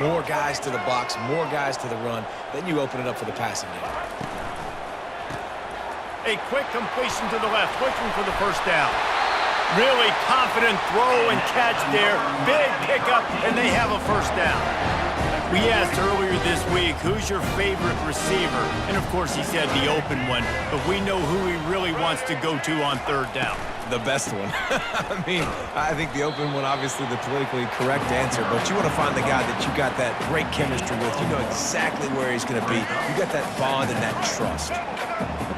More guys to the box, more guys to the run, then you open it up for the passing game. A quick completion to the left, looking for the first down. Really confident throw and catch there. Big pickup, and they have a first down. We asked earlier this week, who's your favorite receiver? And, of course, he said the open one, but we know who he really wants to go to on third down. The best one. I mean, I think the open one, obviously the politically correct answer, but you want to find the guy that you got that great chemistry with. You know exactly where he's going to be. You got that bond and that trust.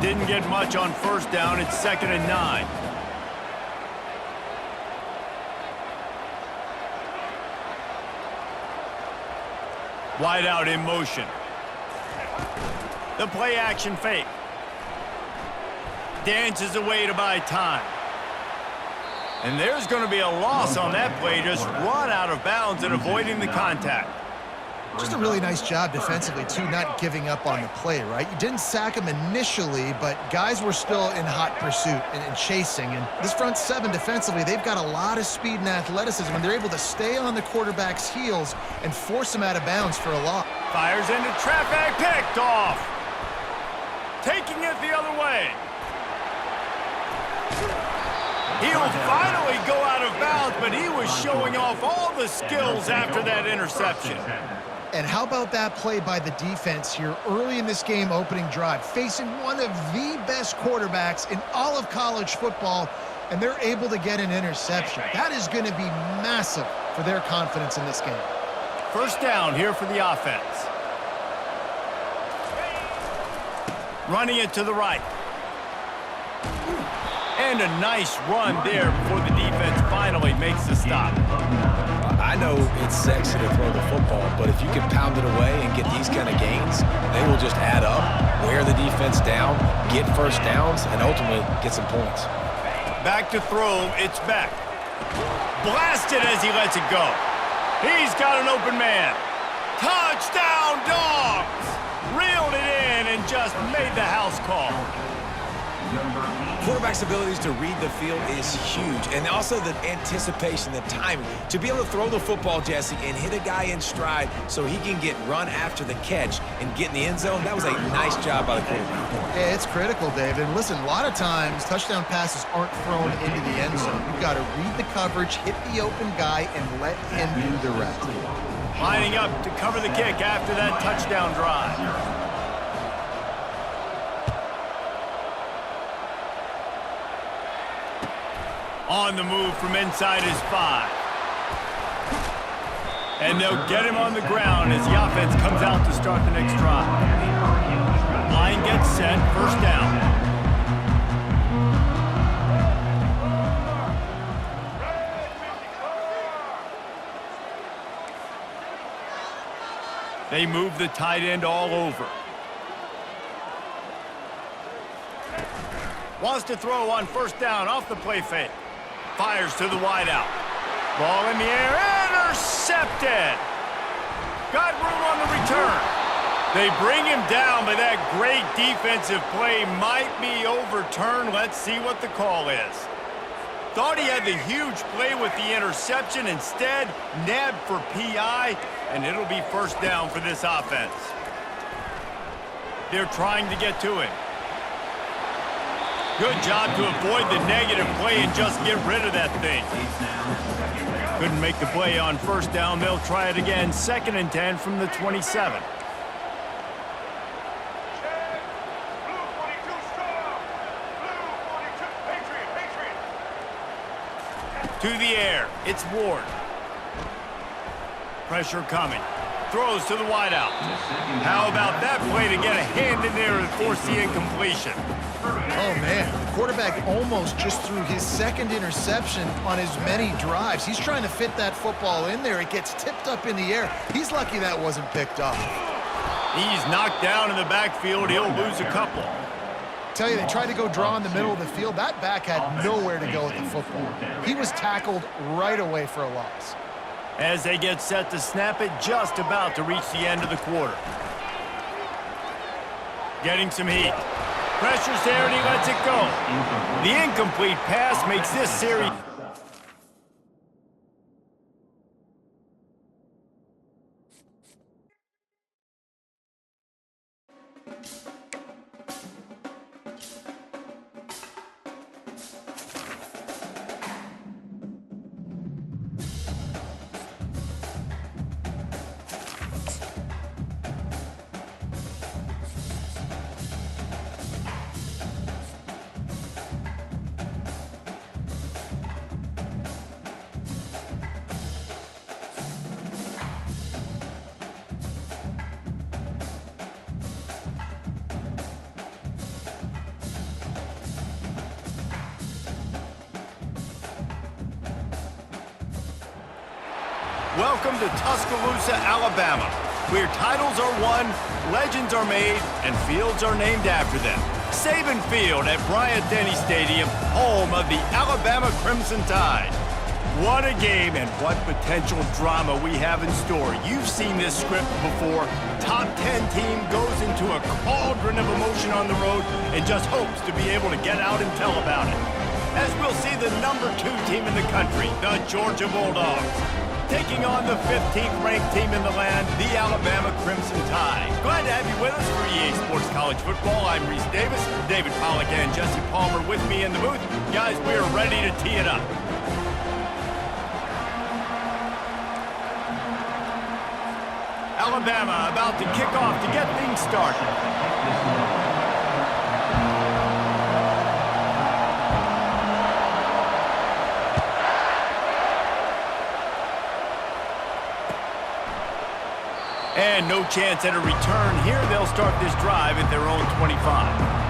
Didn't get much on first down. It's 2nd and 9. Wide out in motion. The play action fake. Dances away to buy time. And there's going to be a loss on that play. Just run out of bounds and avoiding the contact. Just a really nice job defensively, too, not giving up on the play, right? You didn't sack him initially, but guys were still in hot pursuit and chasing. And this front seven defensively, they've got a lot of speed and athleticism, and they're able to stay on the quarterback's heels and force him out of bounds for a loss. Fires into traffic, picked off. Taking it the other way. He'll finally go out of bounds, but he was showing off all the skills after that interception. And how about that play by the defense here early in this game opening drive, facing one of the best quarterbacks in all of college football, and they're able to get an interception. That is going to be massive for their confidence in this game. First down here for the offense. Running it to the right. And a nice run there before the defense finally makes the stop. I know it's sexy to throw the football, but if you can pound it away and get these kind of gains, they will just add up, wear the defense down, get first downs, and ultimately get some points. Back to throw, it's Beck. Blasted as he lets it go. He's got an open man. Touchdown, Dogs! Reeled it in and just made the house call. Quarterback's abilities to read the field is huge, and also the anticipation, the timing. To be able to throw the football, Jesse, and hit a guy in stride so he can get run after the catch and get in the end zone, that was a nice job by the quarterback. Yeah, it's critical, David. Listen, a lot of times touchdown passes aren't thrown into the end zone. You've got to read the coverage, hit the open guy, and let him do the rest. Lining up to cover the kick after that touchdown drive. On the move from inside his 5. And they'll get him on the ground as the offense comes out to start the next drive. Line gets set, first down. They move the tight end all over. Wants to throw on first down off the play fake. Fires to the wideout. Ball in the air, intercepted. Got room on the return. They bring him down, but that great defensive play might be overturned. Let's see what the call is. Thought he had the huge play with the interception. Instead, nabbed for PI, and it'll be first down for this offense. They're trying to get to him. Good job to avoid the negative play and just get rid of that thing. Couldn't make the play on first down. They'll try it again. 2nd and 10 from the 27. To the air. It's Ward. Pressure coming. Throws to the wideout. How about that play to get a hand in there and force the incompletion? Oh, man. The quarterback almost just threw his 2nd interception on as many drives. He's trying to fit that football in there. It gets tipped up in the air. He's lucky that wasn't picked up. He's knocked down in the backfield. He'll lose a couple. Tell you, they tried to go draw in the middle of the field. That back had nowhere to go with the football. He was tackled right away for a loss. As they get set to snap it, just about to reach the end of the quarter. Getting some heat. Pressure's there and he lets it go. The incomplete pass makes this series. welcome to Tuscaloosa, Alabama, where titles are won, legends are made, and fields are named after them. Saban Field at Bryant-Denny Stadium, home of the Alabama Crimson Tide. What a game and what potential drama we have in store. You've seen this script before. Top 10 team goes into a cauldron of emotion on the road and just hopes to be able to get out and tell about it. As we'll see the #2 team in the country, the Georgia Bulldogs, taking on the 15th ranked team in the land, the Alabama Crimson Tide. Glad to have you with us for EA Sports College Football. I'm Reese Davis, David Pollack and Jesse Palmer with me in the booth. Guys, we are ready to tee it up. Alabama about to kick off to get things started. And no chance at a return here. They'll start this drive at their own 25.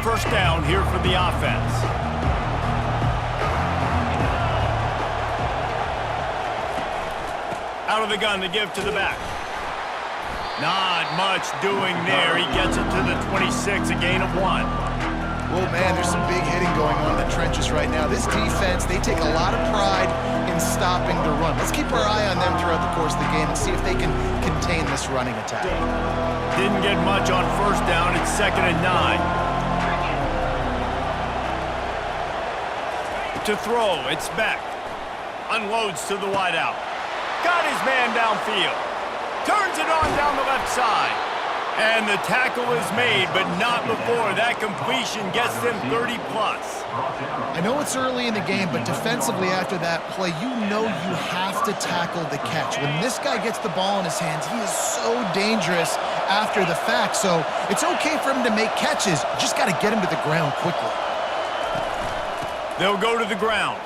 First down here for the offense. Out of the gun to give to the back. Not much doing there. He gets it to the 26, a gain of 1. Oh, man, there's some big hitting going on in the trenches right now. This defense, they take a lot of pride in stopping the run. Let's keep our eye on them throughout the course of the game and see if they can contain this running attack. Didn't get much on first down. It's 2nd and 9. To throw, it's Beck. Unloads to the wideout. Got his man downfield. Turns it on down the left side. And the tackle is made, but not before that completion gets them 30+. I know it's early in the game, but defensively after that play, you know you have to tackle the catch. When this guy gets the ball in his hands, he is so dangerous after the fact. So it's okay for him to make catches. You just got to get him to the ground quickly. They'll go to the ground.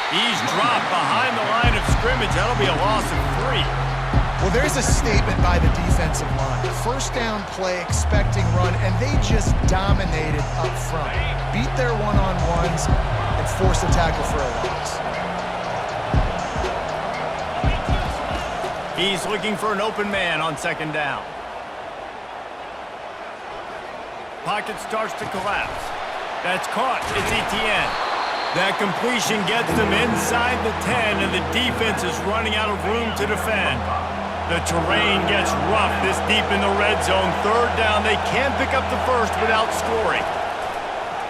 He's dropped behind the line of scrimmage. That'll be a loss of 3. Well, there's a statement by the defensive line. First down play, expecting run, and they just dominated up front. Beat their one-on-ones and force a tackle for a loss. He's looking for an open man on 2nd down. Pocket starts to collapse. That's caught. It's Etienne. That completion gets them inside the 10, and the defense is running out of room to defend. The terrain gets rough this deep in the red zone. 3rd down. They can't pick up the first without scoring.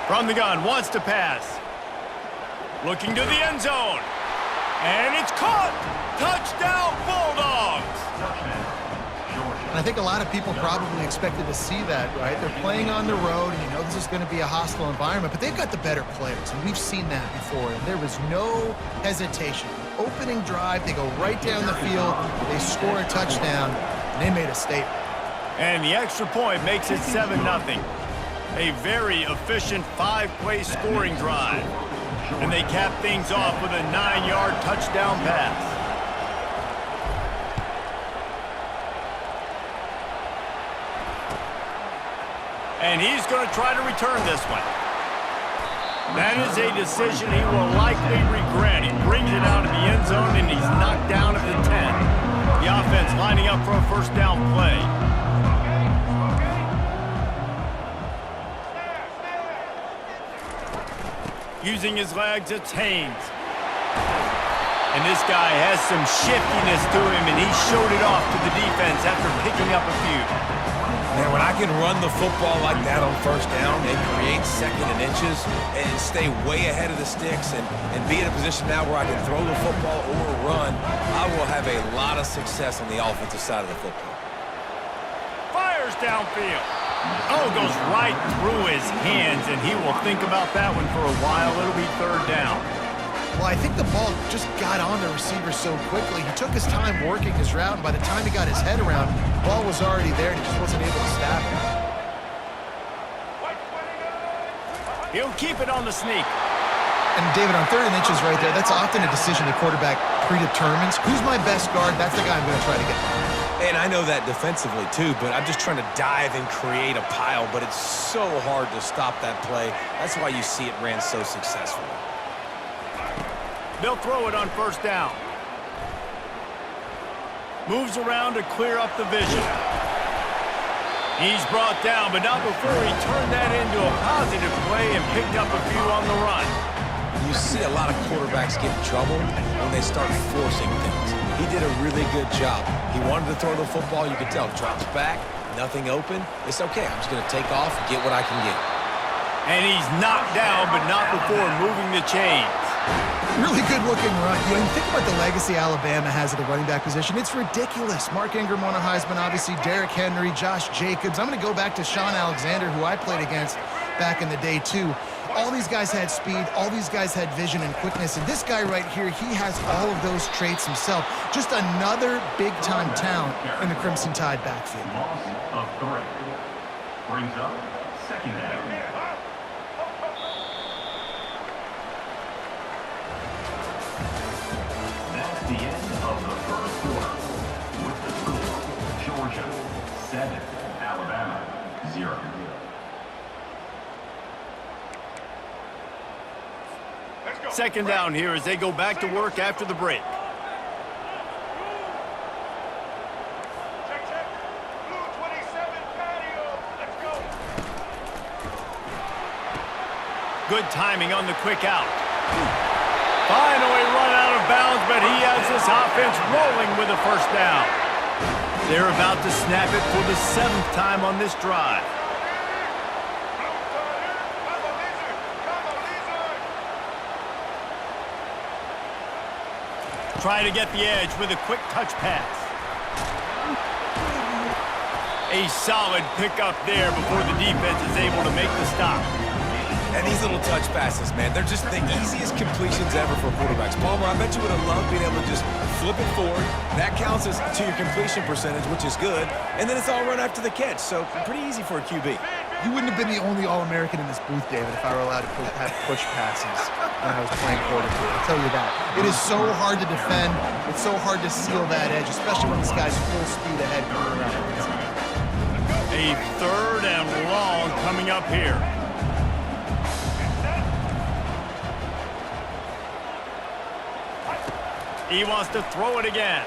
From the gun, wants to pass. Looking to the end zone. And it's caught. Touchdown, Bulldogs. And I think a lot of people probably expected to see that, right? They're playing on the road, and you know this is going to be a hostile environment, but they've got the better players, and we've seen that before. And there was no hesitation. Opening drive, they go right down the field, they score a touchdown, and they made a statement. And the extra point makes it 7-0. A very efficient 5-play scoring drive. And they cap things off with a 9-yard touchdown pass. And he's going to try to return this one. That is a decision he will likely regret. He brings it out of the end zone, and he's knocked down at the 10. The offense lining up for a first down play. Using his legs, it's Haynes. And this guy has some shiftiness to him, and he showed it off to the defense after picking up a few. Man, when I can run the football like that on first down and create second and inches and stay way ahead of the sticks and be in a position now where I can throw the football or run, I will have a lot of success on the offensive side of the football. Fires downfield. Oh, goes right through his hands, and he will think about that one for a while. It'll be third down. Well, I think the ball just got on the receiver so quickly. He took his time working his route, and by the time he got his head around, the ball was already there, and he just wasn't able to stop it. He'll keep it on the sneak. And, David, on third and inches right there, that's often a decision the quarterback predetermines. Who's my best guard? That's the guy I'm going to try to get. And I know that defensively, too, but I'm just trying to dive and create a pile, but it's so hard to stop that play. That's why you see it ran so successfully. They'll throw it on first down. Moves around to clear up the vision. He's brought down, but not before he turned that into a positive play and picked up a few on the run. You see a lot of quarterbacks get in trouble when they start forcing things. He did a really good job. He wanted to throw the football. You could tell. Drops back, nothing open. It's okay. I'm just going to take off and get what I can get. And he's knocked down, but not before moving the chains. Really good-looking run. You know, think about the legacy Alabama has at the running back position. It's ridiculous. Mark Ingram won a Heisman, obviously. Derrick Henry, Josh Jacobs. I'm going to go back to Sean Alexander, who I played against back in the day, too. All these guys had speed. All these guys had vision and quickness. And this guy right here, he has all of those traits himself. Just another big-time talent in the Crimson Tide backfield. Loss of 3. Brings up second down. That's the end of the first quarter. With the score, Georgia 7, Alabama 0. Second down here as they go back to work after the break. Good timing on the quick out. Finally run out of bounds, but he has this offense rolling with a first down. They're about to snap it for the 7th time on this drive. Try to get the edge with a quick touch pass. A solid pickup there before the defense is able to make the stop. And these little touch passes, man, they're just the easiest completions ever for quarterbacks. Palmer, I bet you would have loved being able to just flip it forward. That counts as to your completion percentage, which is good. And then it's all run after the catch, so pretty easy for a QB. You wouldn't have been the only All-American in this booth, David, if I were allowed to have push passes when I was playing quarterback. I'll tell you that. It is so hard to defend. It's so hard to seal that edge, especially when this guy's full speed ahead coming around. A third and long coming up here. He wants to throw it again.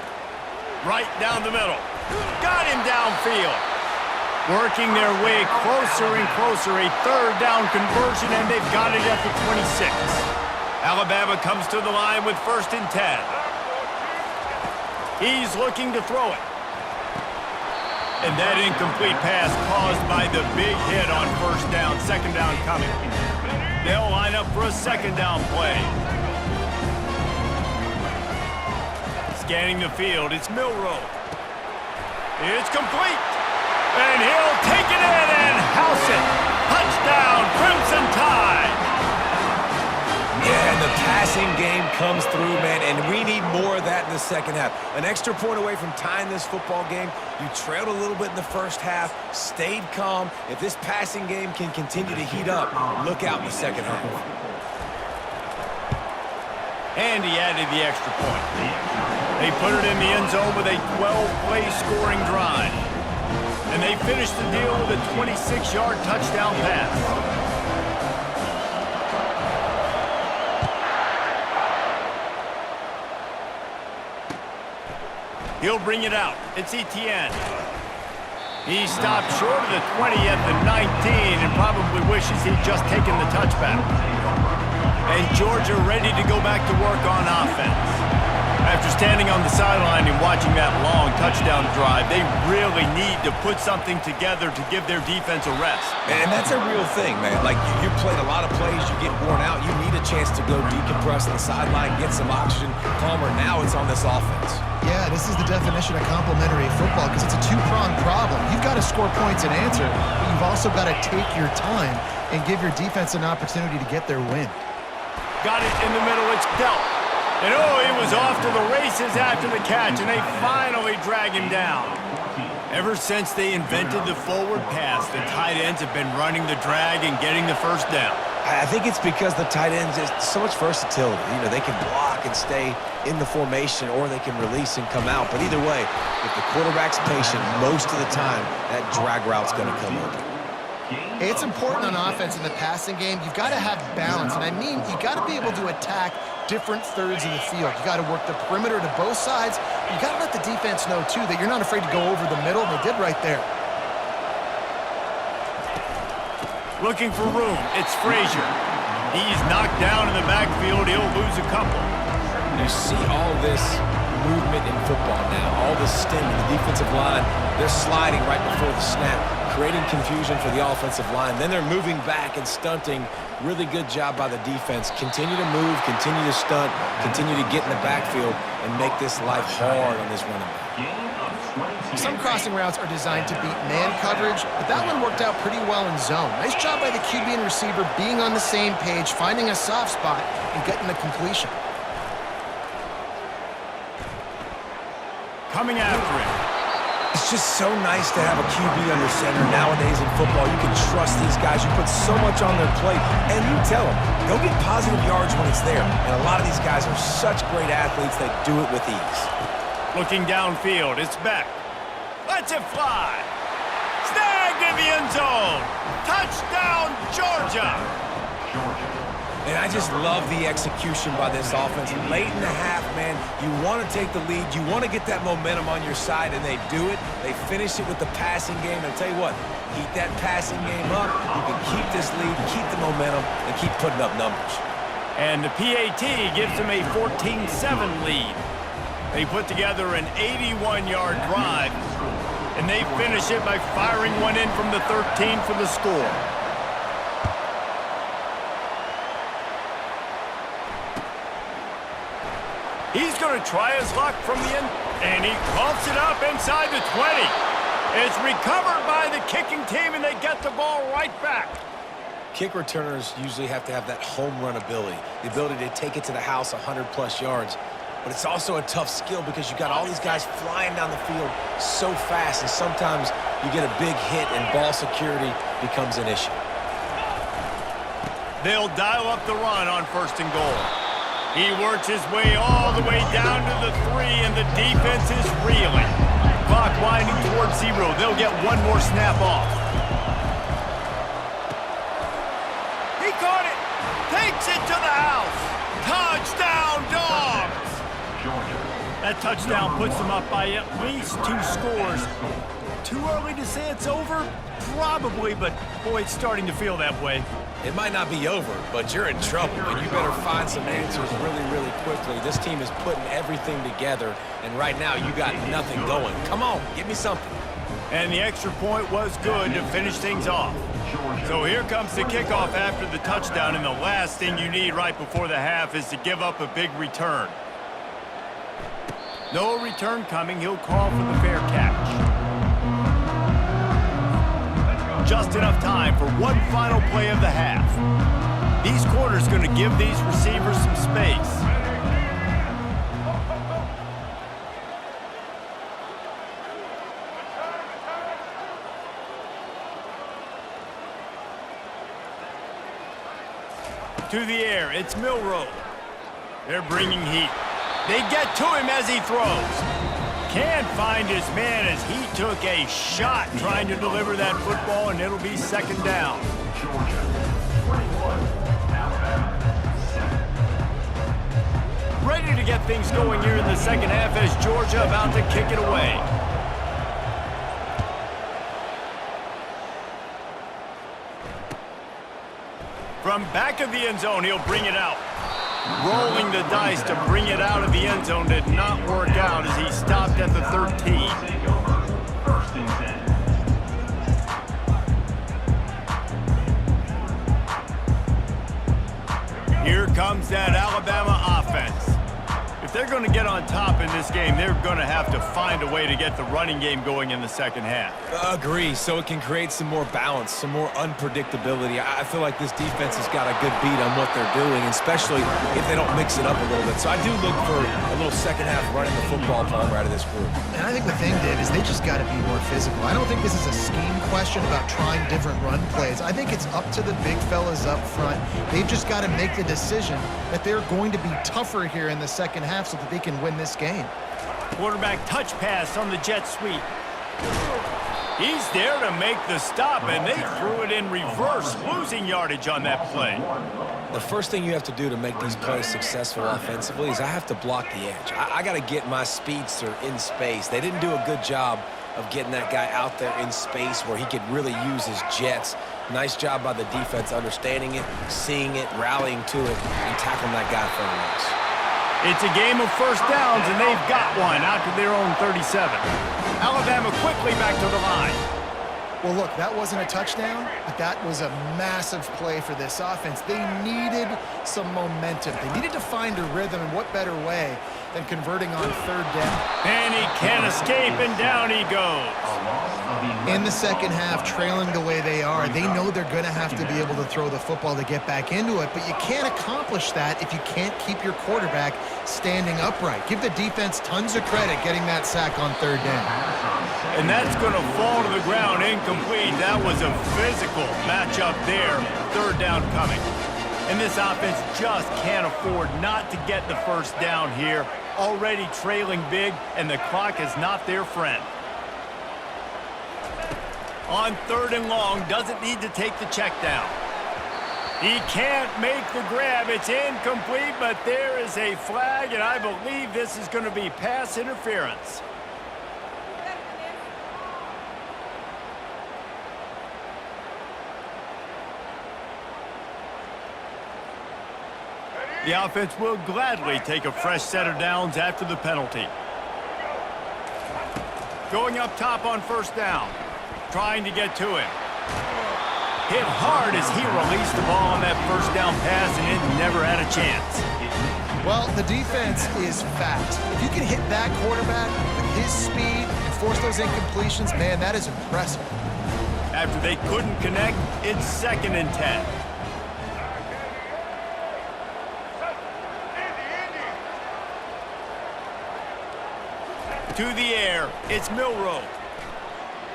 Right down the middle. Got him downfield. Working their way closer and closer. A third down conversion, and they've got it at the 26. Alabama comes to the line with 1st and 10. He's looking to throw it. And that incomplete pass caused by the big hit on first down. Second down coming. They'll line up for a second down play. Scanning the field, it's Milroe. It's complete. And he'll take it in and house it. Touchdown, Crimson Tide. Yeah, and the passing game comes through, man, and we need more of that in the second half. An extra point away from tying this football game. You trailed a little bit in the first half, stayed calm. If this passing game can continue to heat up, look out in the second half. And he added the extra point. They put it in the end zone with a 12-play scoring drive. And they finished the deal with a 26-yard touchdown pass. He'll bring it out. It's Etienne. He stopped short of the 20 at the 19 and probably wishes he'd just taken the touchback. And Georgia ready to go back to work on offense. After standing on the sideline and watching that long touchdown drive, they really need to put something together to give their defense a rest. And that's a real thing, man. Like, you played a lot of plays, you get worn out, you need a chance to go decompress on the sideline, get some oxygen. Palmer, now it's on this offense. Yeah, this is the definition of complementary football because it's a two-pronged problem. You've got to score points and answer, but you've also got to take your time and give your defense an opportunity to get their win. Got it in the middle, it's dealt. And oh, he was off to the races after the catch, and they finally drag him down. Ever since they invented the forward pass, the tight ends have been running the drag and getting the first down. I think it's because the tight ends is so much versatility. You know, they can block and stay in the formation, or they can release and come out. But either way, if the quarterback's patient, most of the time, that drag route's going to come open. Hey, it's important on offense in the passing game. You've got to have balance, and I mean you've got to be able to attack different thirds of the field. You got to work the perimeter to both sides. You got to let the defense know, too, that you're not afraid to go over the middle, and they did right there. Looking for room, it's Frazier. He's knocked down in the backfield. He'll lose a couple. You see all this movement in football now, all this stim in the defensive line. They're sliding right before the snap, creating confusion for the offensive line. Then they're moving back and stunting. Really good job by the defense. Continue to move, continue to stunt, continue to get in the backfield and make this life hard on this running back. Some crossing routes are designed to beat man coverage, but that one worked out pretty well in zone. Nice job by the QB and receiver being on the same page, finding a soft spot, and getting the completion. Coming after him. It's just so nice to have a QB under center nowadays in football. You can trust these guys. You put so much on their plate, and you tell them, go get positive yards when it's there. And a lot of these guys are such great athletes, they do it with ease. Looking downfield, it's Beck. Lets it fly. Snagged in the end zone. Touchdown, Georgia. And I just love the execution by this offense. Late in the half, man, you want to take the lead. You want to get that momentum on your side, and they do it. They finish it with the passing game. And I'll tell you what, keep that passing game up. You can keep this lead, keep the momentum, and keep putting up numbers. And the PAT gives them a 14-7 lead. They put together an 81-yard drive, and they finish it by firing one in from the 13 for the score. He's going to try his luck from the end, and he coughs it up inside the 20. It's recovered by the kicking team, and they get the ball right back. Kick returners usually have to have that home run ability, the ability to take it to the house 100-plus yards. But it's also a tough skill because you got all these guys flying down the field so fast, and sometimes you get a big hit and ball security becomes an issue. They'll dial up the run on 1st and goal. He works his way all the way down to the 3, and the defense is reeling. Clock winding towards 0. They'll get one more snap off. He caught it. Takes it to the house. Touchdown, Dogs. That touchdown puts them up by at least 2 scores. Too early to say it's over? Probably, but boy, it's starting to feel that way. It might not be over, but you're in trouble, and you better find some answers really, really quickly. This team is putting everything together, and right now you got nothing going. Come on, give me something. And the extra point was good to finish things off. So here comes the kickoff after the touchdown, and the last thing you need right before the half is to give up a big return. No return coming. He'll call for the fair catch. Just enough time for one final play of the half. These corners going to give these receivers some space. To the air, it's Milroe. They're bringing heat. They get to him as he throws. Can't find his man as he took a shot trying to deliver that football, and it'll be 2nd down. Ready to get things going here in the 2nd half as Georgia about to kick it away. From back of the end zone, he'll bring it out. Rolling the dice to bring it out of the end zone did not work out as he stopped at the 13. First and 10. Here comes that Alabama offense. If they're going to get on top in this game, they're going to have to find a way to get the running game going in the second half. Agree, so it can create some more balance, some more unpredictability. I feel like this defense has got a good beat on what they're doing, especially if they don't mix it up a little bit. So I do look for a little second half running the football Palmer out of this group. And I think the thing, Dave, is they just got to be more physical. I don't think this is a scheme question about trying different run plays. I think it's up to the big fellas up front. They've just got to make the decision that they're going to be tougher here in the second half so that they can win this game. Quarterback touch pass on the jet sweep. He's there to make the stop, and they threw it in reverse, losing yardage on that play. The first thing you have to do to make these plays successful offensively is I have to block the edge. I got to get my speedster in space. They didn't do a good job of getting that guy out there in space where he could really use his jets. Nice job by the defense understanding it, seeing it, rallying to it, and tackling that guy for the loss. It's a game of first downs, and they've got one out to their own 37. Alabama quickly back to the line. Well, look, that wasn't a touchdown, but that was a massive play for this offense. They needed some momentum. They needed to find a rhythm, and what better way than converting on third down. And he can't escape, and down he goes. In the second half, trailing the way they are, they know they're going to have to be able to throw the football to get back into it, but you can't accomplish that if you can't keep your quarterback standing upright. Give the defense tons of credit getting that sack on third down. And that's going to fall to the ground incomplete. That was a physical matchup there. Third down coming. And this offense just can't afford not to get the first down here. Already trailing big, and the clock is not their friend. On third and long, doesn't need to take the check down. He can't make the grab. It's incomplete, but there is a flag, and I believe this is going to be pass interference. The offense will gladly take a fresh set of downs after the penalty. Going up top on first down. Trying to get to him. Hit hard as he released the ball on that first down pass, and it never had a chance. Well, the defense is fast. If you can hit that quarterback with his speed and force those incompletions, man, that is impressive. After they couldn't connect, it's 2nd and 10. To the air, it's Milroe.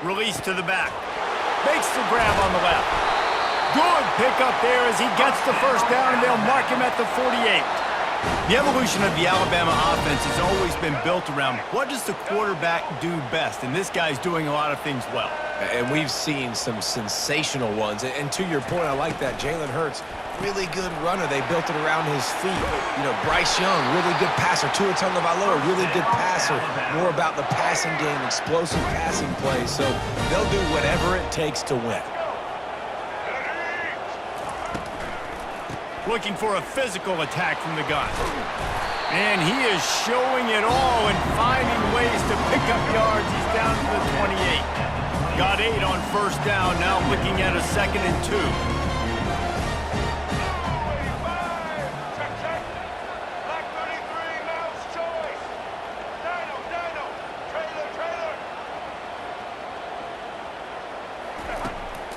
Release to the back. Makes the grab on the left. Good pickup there as he gets the first down, and they'll mark him at the 48. The evolution of the Alabama offense has always been built around what does the quarterback do best, and this guy's doing a lot of things well. And we've seen some sensational ones. And to your point, I like that. Jalen Hurts, really good runner. They built it around his feet. You know, Bryce Young, really good passer. Tua Tagovailoa, really good passer. More about the passing game, explosive passing plays. So they'll do whatever it takes to win. Looking for a physical attack from the gun. And he is showing it all and finding ways to pick up yards. He's down to the 28. Got 8 on first down, now looking at a 2nd and 2.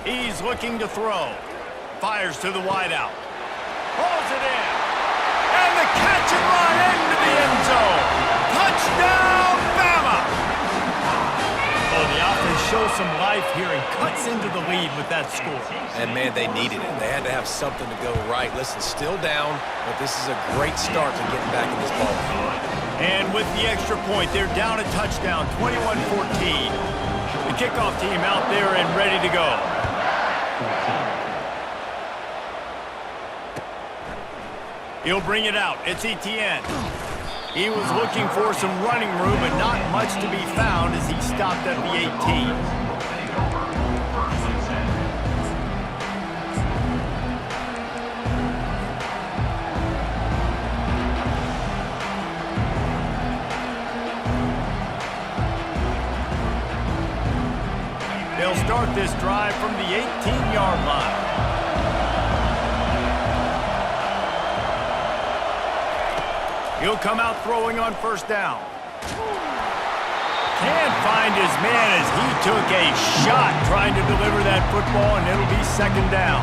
He's looking to throw. Fires to the wideout. Pulls it in. And the catch and run into the end zone. Touchdown, Bama! Oh, the offense shows some life here and cuts into the lead with that score. And, man, they needed it. They had to have something to go right. Listen, still down, but this is a great start to getting back in this ball game. And with the extra point, they're down a touchdown, 21-14. The kickoff team out there and ready to go. He'll bring it out. It's Etienne. He was looking for some running room, but not much to be found as he stopped at the 18. start this drive from the 18-yard line. He'll come out throwing on first down. Can't find his man as he took a shot trying to deliver that football, and it'll be second down.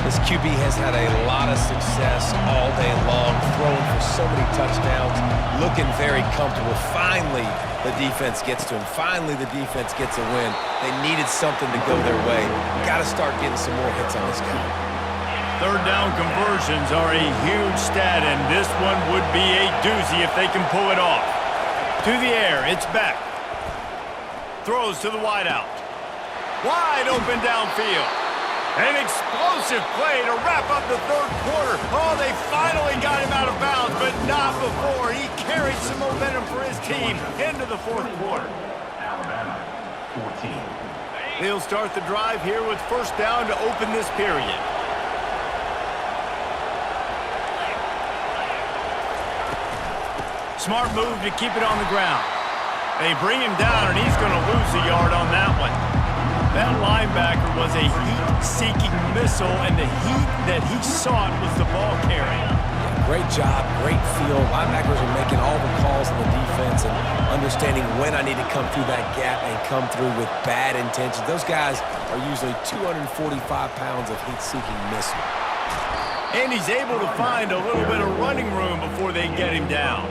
This QB has had a lot of success all day long, throwing for so many touchdowns, looking very comfortable. Finally, the defense gets to him. Finally, the defense gets a win. They needed something to go their way. Got to start getting some more hits on this guy. Third down conversions are a huge stat, and this one would be a doozy if they can pull it off. To the air, it's Beck. Throws to the wideout. Wide open downfield. An explosive play to wrap up the third quarter. Oh, they finally got him out of bounds, but not before. He carried some momentum for his team into the fourth quarter. Alabama, 14. They'll start the drive here with first down to open this period. Smart move to keep it on the ground. They bring him down, and he's going to lose a yard on that one. That linebacker was a heat-seeking missile, and the heat that he sought was the ball carrier. Great job, great feel. Linebackers are making all the calls on the defense and understanding when I need to come through that gap and come through with bad intentions. Those guys are usually 245 pounds of heat-seeking missile. And he's able to find a little bit of running room before they get him down.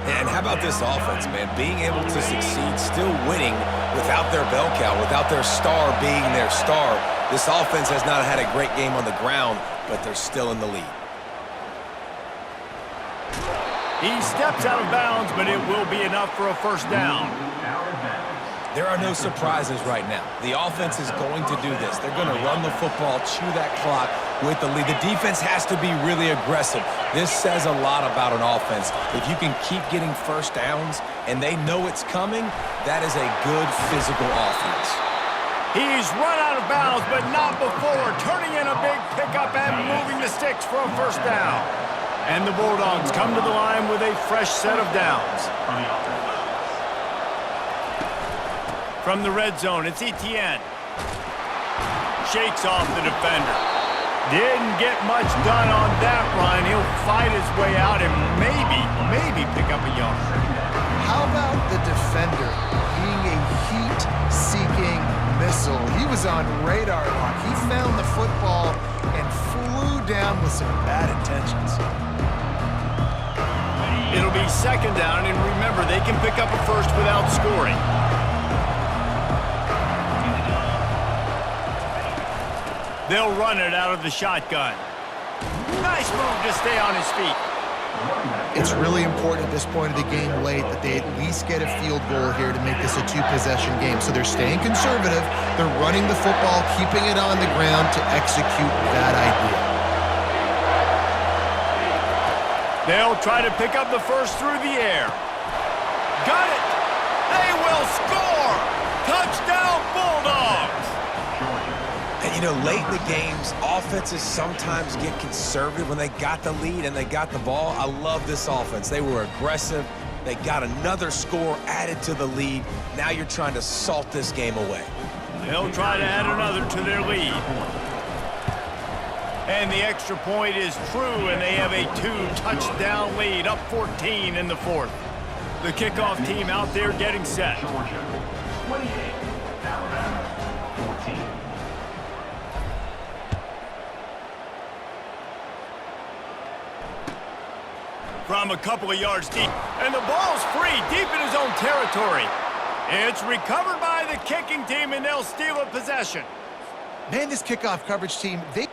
And how about this offense, man? Being able to succeed, still winning without their bell cow, without their star being their star. This offense has not had a great game on the ground, but they're still in the lead. He steps out of bounds, but it will be enough for a first down. There are no surprises right now. The offense is going to do this. They're going to run the football, chew that clock with the lead. The defense has to be really aggressive. This says a lot about an offense. If you can keep getting first downs and they know it's coming, that is a good physical offense. He's run out of bounds, but not before. Turning in a big pickup and moving the sticks for a first down. And the Bulldogs come to the line with a fresh set of downs. From the red zone, it's Etienne. Shakes off the defender. Didn't get much done on that run. He'll fight his way out and maybe pick up a yard. How about the defender being a heat-seeking missile? He was on radar lock. He found the football and flew down with some bad intentions. It'll be second down, and remember, they can pick up a first without scoring. They'll run it out of the shotgun. Nice move to stay on his feet. It's really important at this point of the game late that they at least get a field goal here to make this a two-possession game. So they're staying conservative. They're running the football, keeping it on the ground to execute that idea. They'll try to pick up the first through the air. Got it! They will score! Touchdown, Bulldogs! And, you know, late in the games, offenses sometimes get conservative when they got the lead and they got the ball. I love this offense. They were aggressive. They got another score added to the lead. Now you're trying to salt this game away. They'll try to add another to their lead. And the extra point is true, and they have a 2-touchdown lead, up 14 in the fourth. The kickoff team out there getting set. Georgia, 28. Alabama, 14. From a couple of yards deep, and the ball's free deep in his own territory. It's recovered by the kicking team, and they'll steal a possession. Man, this kickoff coverage team, they